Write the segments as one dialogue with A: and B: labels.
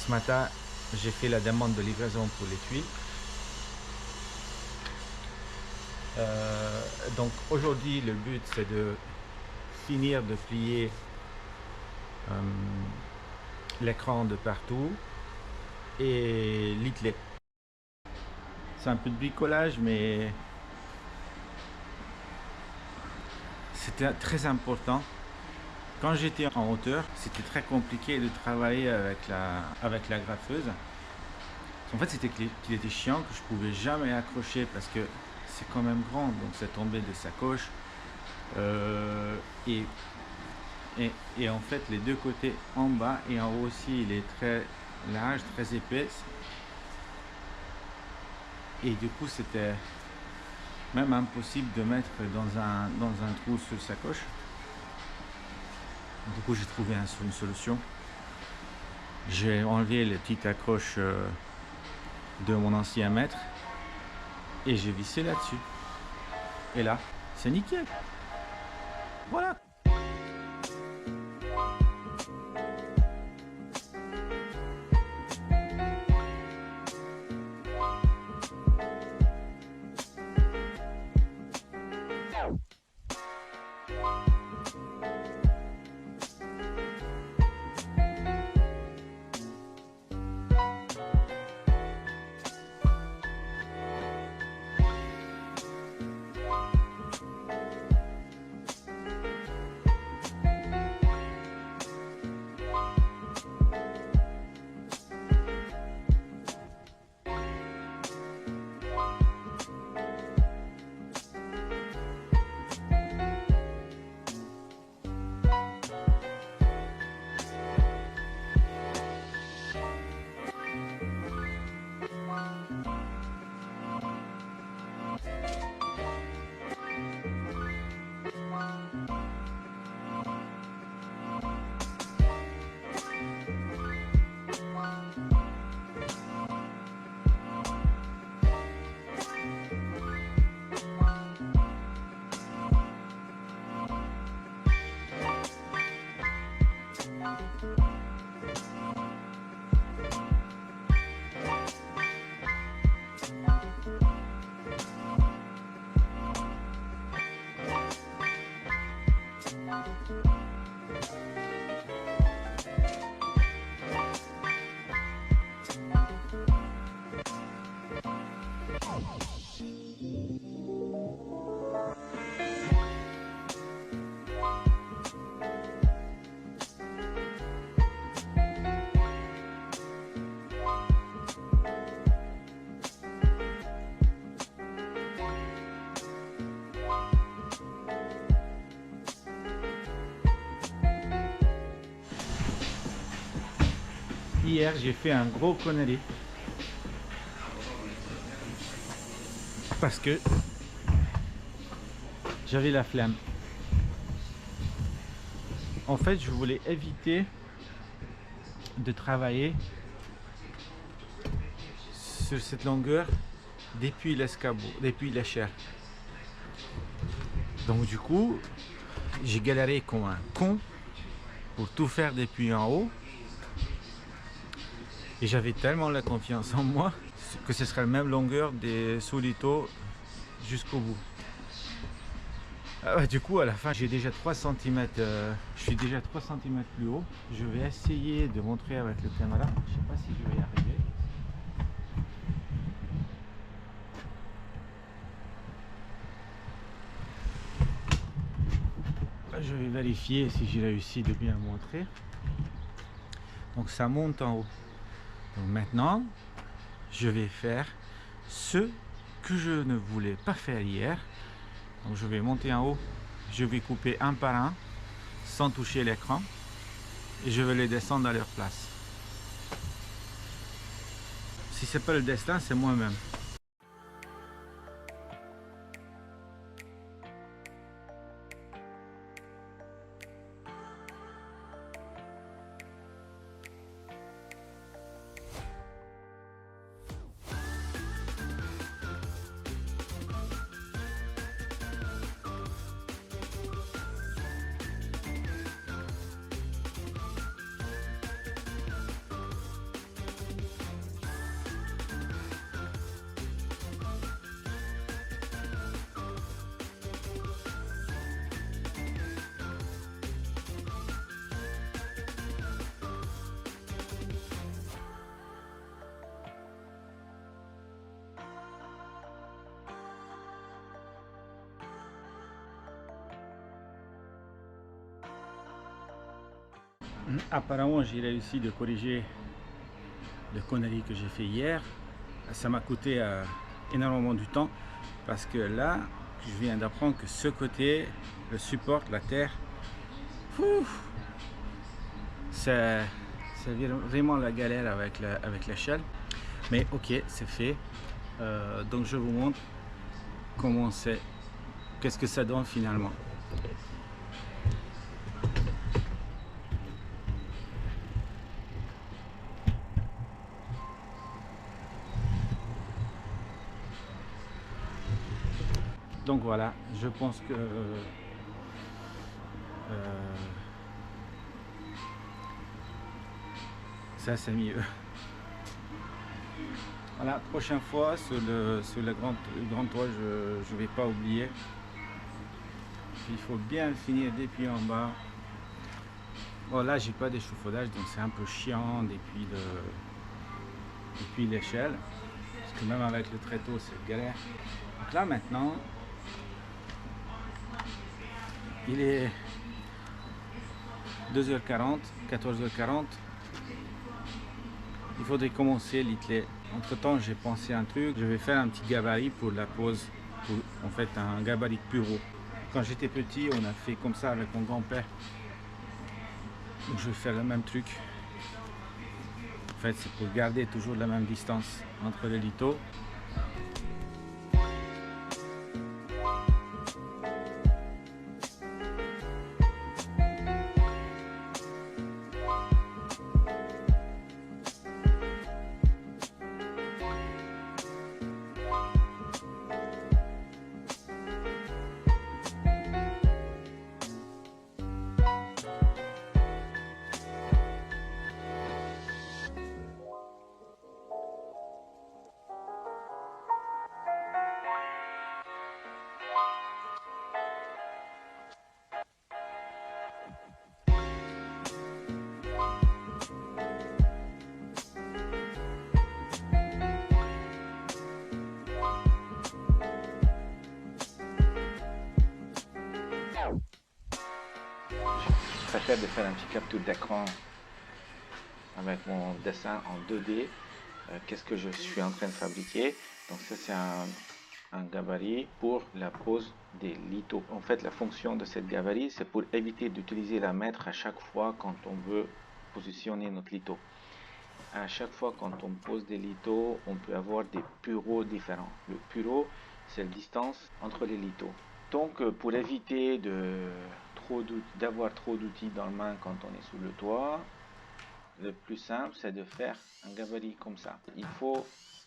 A: Ce matin, j'ai fait la demande de livraison pour les tuiles. Donc aujourd'hui, le but c'est de finir de plier l'écran de partout et l'itler. C'est un peu de bricolage, mais c'était très important. Quand j'étais en hauteur, c'était très compliqué de travailler avec la graffeuse. En fait, c'était qu'il était chiant, que je pouvais jamais accrocher parce que c'est quand même grand, donc ça tombait de sacoche. Et, et en fait, les deux côtés, en bas et en haut aussi, il est très large, très épais. Et du coup, c'était même impossible de mettre dans un trou sur sacoche. Du coup, j'ai trouvé une solution. J'ai enlevé les petites accroches de mon ancien maître et j'ai vissé là-dessus. Et là, c'est nickel. Voilà. Hier, j'ai fait un gros connerie parce que j'avais la flemme. En fait, je voulais éviter de travailler sur cette longueur depuis l'escabeau, depuis la chair. Donc du coup, j'ai galéré comme un con pour tout faire depuis en haut. Et j'avais tellement la confiance en moi que ce serait la même longueur des solitos jusqu'au bout. Du coup, à la fin, j'ai déjà 3 cm, je suis déjà 3 cm plus haut. Je vais essayer de montrer avec le caméra. Je sais pas si je vais y arriver. Je vais vérifier si j'ai réussi de bien montrer. Donc ça monte en haut. Donc maintenant, je vais faire ce que je ne voulais pas faire hier. Donc je vais monter en haut, je vais couper un par un sans toucher l'écran et je vais les descendre à leur place. Si c'est pas le destin, c'est moi-même. Apparemment, j'ai réussi de corriger le connerie que j'ai fait hier. Ça m'a coûté énormément du temps parce que là, je viens d'apprendre que ce côté, le support, la terre, c'est vraiment la galère avec l'échelle. Mais ok, c'est fait. Donc je vous montre comment c'est, qu'est-ce que ça donne finalement. Donc voilà, je pense que ça c'est mieux. Voilà, prochaine fois sur le grand toit, je ne vais pas oublier. Il faut bien le finir depuis en bas. Bon là j'ai pas d'échafaudage donc c'est un peu chiant depuis l'échelle. Parce que même avec le tréteau c'est galère. Donc là maintenant, il est 2h40, 14h40. Il faudrait commencer l'itlet. Entre temps j'ai pensé un truc, je vais faire un petit gabarit pour la pose, pour en fait un gabarit de bureau. Quand j'étais petit on a fait comme ça avec mon grand-père. Donc je vais faire le même truc. En fait c'est pour garder toujours la même distance entre les lithos. Je préfère de faire un petit capture d'écran avec mon dessin en 2D. Qu'est-ce que je suis en train de fabriquer? Donc ça c'est un gabarit pour la pose des lithos. En fait la fonction de cette gabarit c'est pour éviter d'utiliser la mètre à chaque fois quand on veut positionner notre litho. À chaque fois quand on pose des lithos, on peut avoir des bureaux différents. Le bureau c'est la distance entre les lithos. Donc pour éviter d'avoir trop d'outils dans la main quand on est sous le toit, le plus simple c'est de faire un gabarit comme ça. Il faut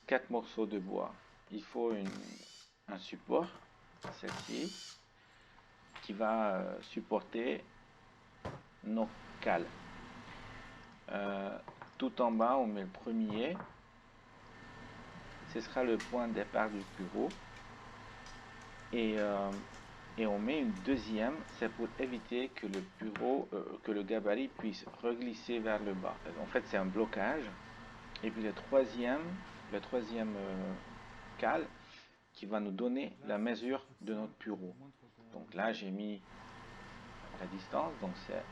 A: 4 morceaux de bois. Il faut un support, celle-ci, qui va supporter nos cales. Tout en bas on met le premier. Ce sera le point de départ du bureau. Et on met une deuxième, c'est pour éviter que le bureau, que le gabarit puisse reglisser vers le bas. En fait, c'est un blocage. Et puis le troisième cale qui va nous donner la mesure de notre bureau. Donc là, j'ai mis la distance, donc c'est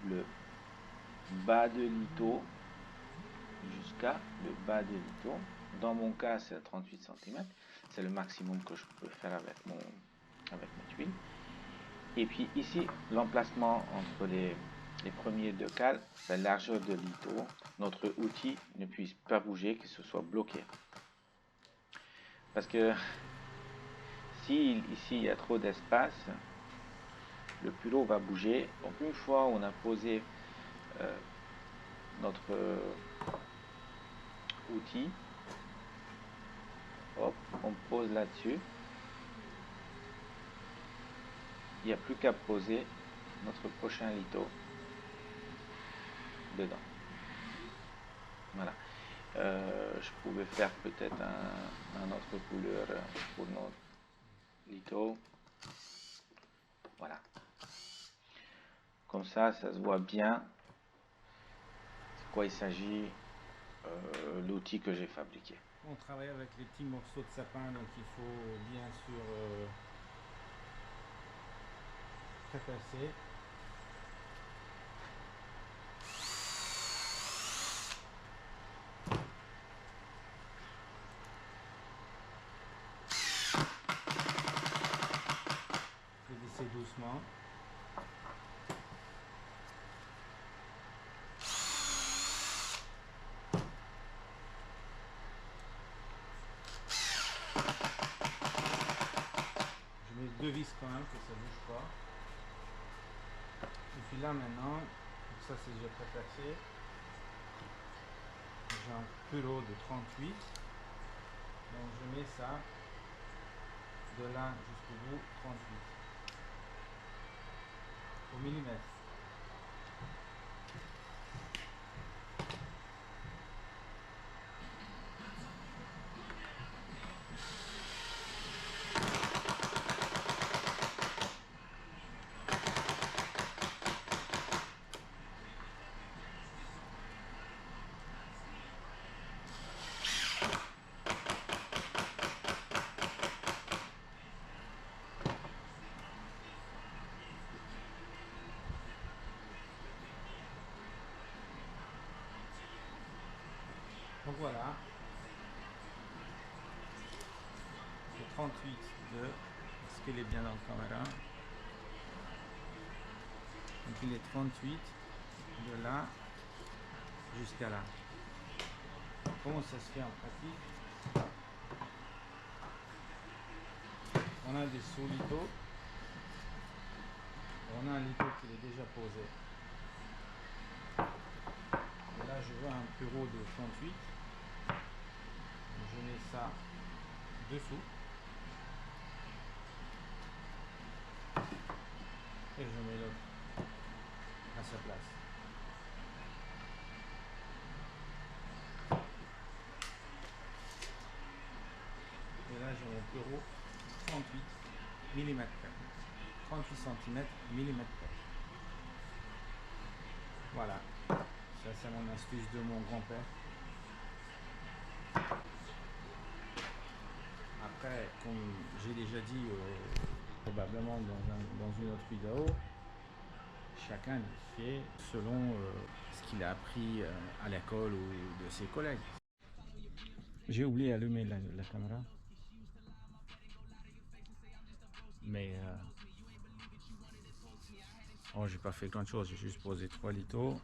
A: le bas de litho jusqu'à le bas de litho. Dans mon cas, c'est 38 cm. C'est le maximum que je peux faire avec mes tuiles. Et puis ici, l'emplacement entre les premiers deux cales, la largeur de litho, notre outil ne puisse pas bouger, que ce soit bloqué. Parce que si ici il y a trop d'espace, le bureau va bouger. Donc une fois on a posé notre outil, hop, on pose là-dessus. Il n'y a plus qu'à poser notre prochain litho dedans. Voilà. Je pouvais faire peut-être un autre couleur pour notre litho. Voilà. Comme ça se voit bien de quoi il s'agit, l'outil que j'ai fabriqué. On travaille avec les petits morceaux de sapin, donc il faut bien sûr trépasser. doucement. Je mets 2 vis quand même, que ça ne bouge pas. Et puis là maintenant, ça c'est déjà préfacé. J'ai un pelot de 38. Donc je mets ça de là jusqu'au bout, 38 au millimètre. Donc voilà, le 38 de, est-ce qu'il est bien dans la caméra? Donc il est 38 de là jusqu'à là. Comment ça se fait en pratique? On a des sous-lithos, on a un litho qui est déjà posé. Et là je veux un bureau de 38. Je mets ça dessous et je mets l'autre à sa place. Et là j'ai mon bureau 38 mm, 38 cm mm. Voilà, ça c'est mon astuce de mon grand-père. Après, comme j'ai déjà dit probablement dans une autre vidéo, chacun fait selon ce qu'il a appris à l'école ou de ses collègues. J'ai oublié d'allumer la caméra. Mais oh, j'ai pas fait grand chose, j'ai juste posé 3 lithos.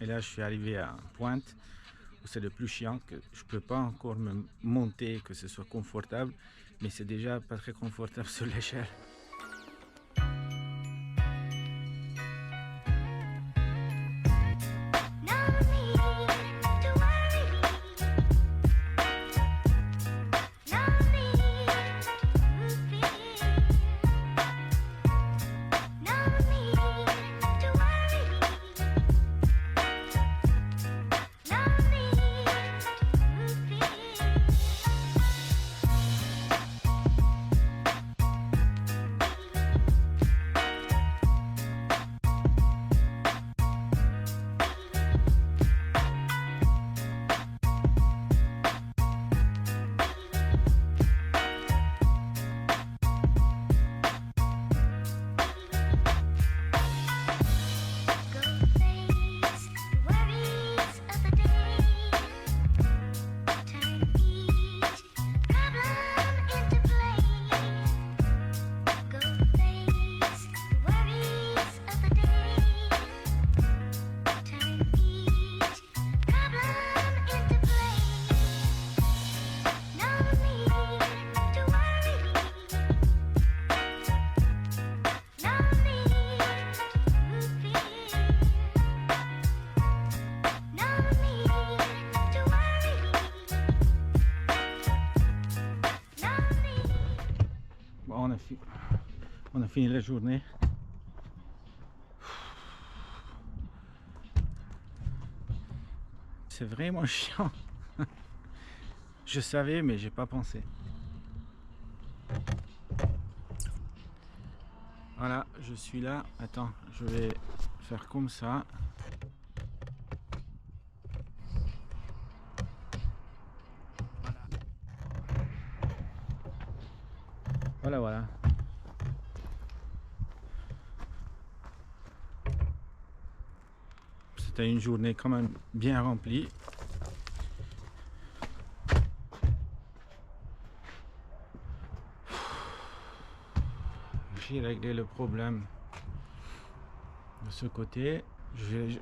A: Et là je suis arrivé à pointe où c'est le plus chiant, que je peux pas encore me monter, que ce soit confortable, mais c'est déjà pas très confortable sur l'échelle. On a fini la journée. C'est vraiment chiant. Je savais, mais j'ai pas pensé. Voilà, je suis là. Attends, je vais faire comme ça. Voilà, voilà. C'était une journée quand même bien remplie. j'ai réglé le problème de ce côté.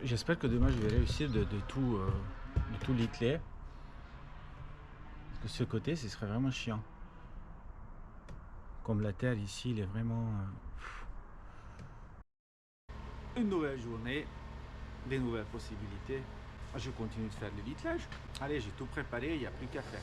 A: J'espère que demain je vais réussir de tout littler. Parce que ce côté, ce serait vraiment chiant. Comme la terre ici, il est vraiment... Une nouvelle journée, des nouvelles possibilités. Je continue de faire le littelage. Allez, j'ai tout préparé, il n'y a plus qu'à faire.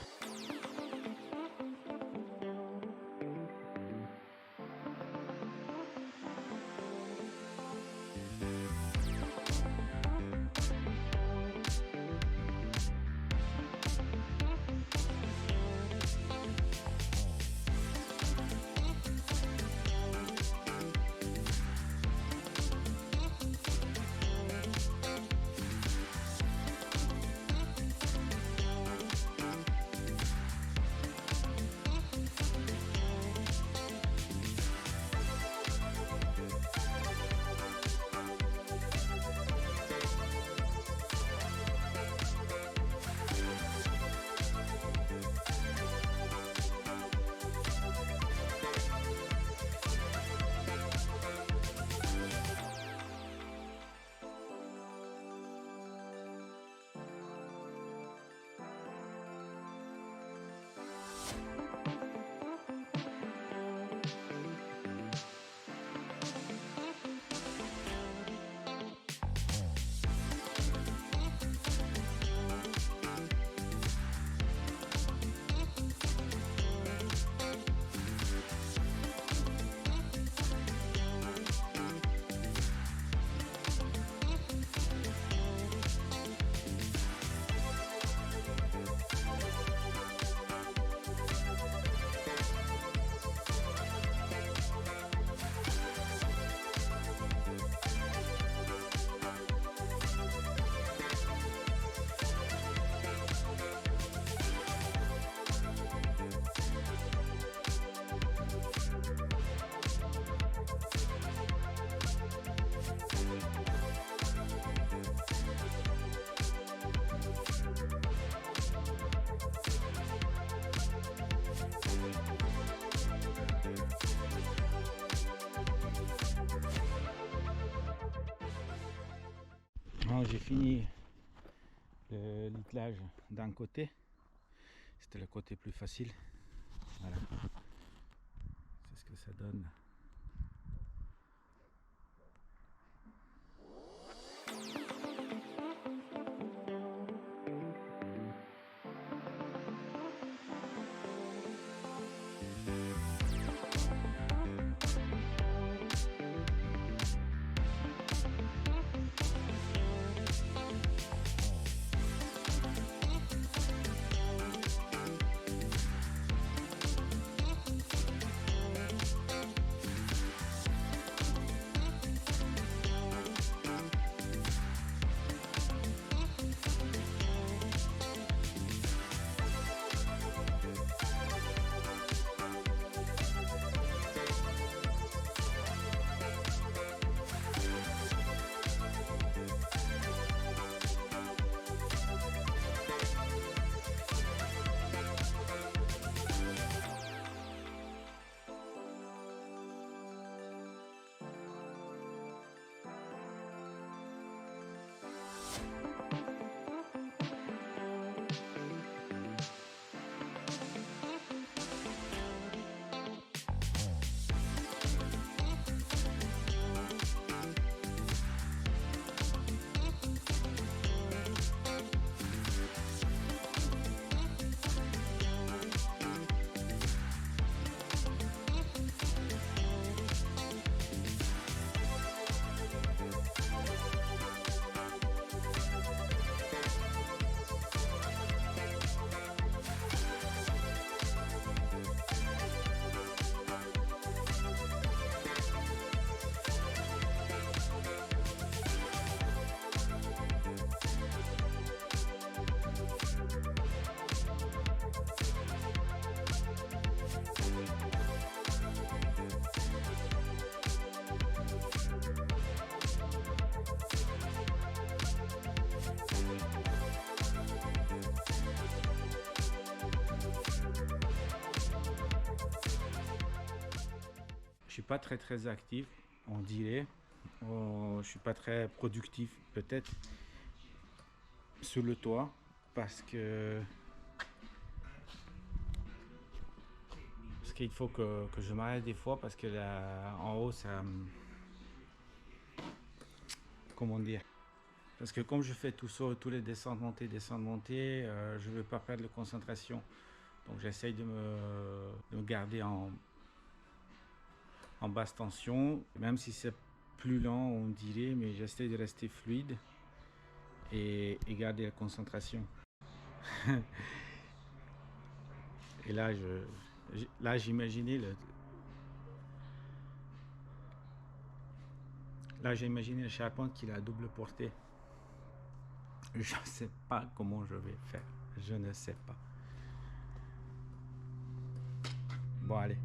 A: J'ai fini le littelage d'un côté, c'était le côté plus facile. Voilà, c'est ce que ça donne. suis pas très actif, on dirait. Je suis pas très productif peut-être sur le toit parce qu'il faut que je m'arrête des fois parce que là en haut ça, comment dire, parce que comme je fais tout ça, tous les descentes montées, je veux pas perdre la concentration, donc j'essaye de me garder en basse tension, même si c'est plus lent on dirait, mais j'essaie de rester fluide et garder la concentration. Et là j'imaginais j'ai imaginé le charpente qu'il a à double portée. Je ne sais pas comment je vais faire, je ne sais pas. Bon allez.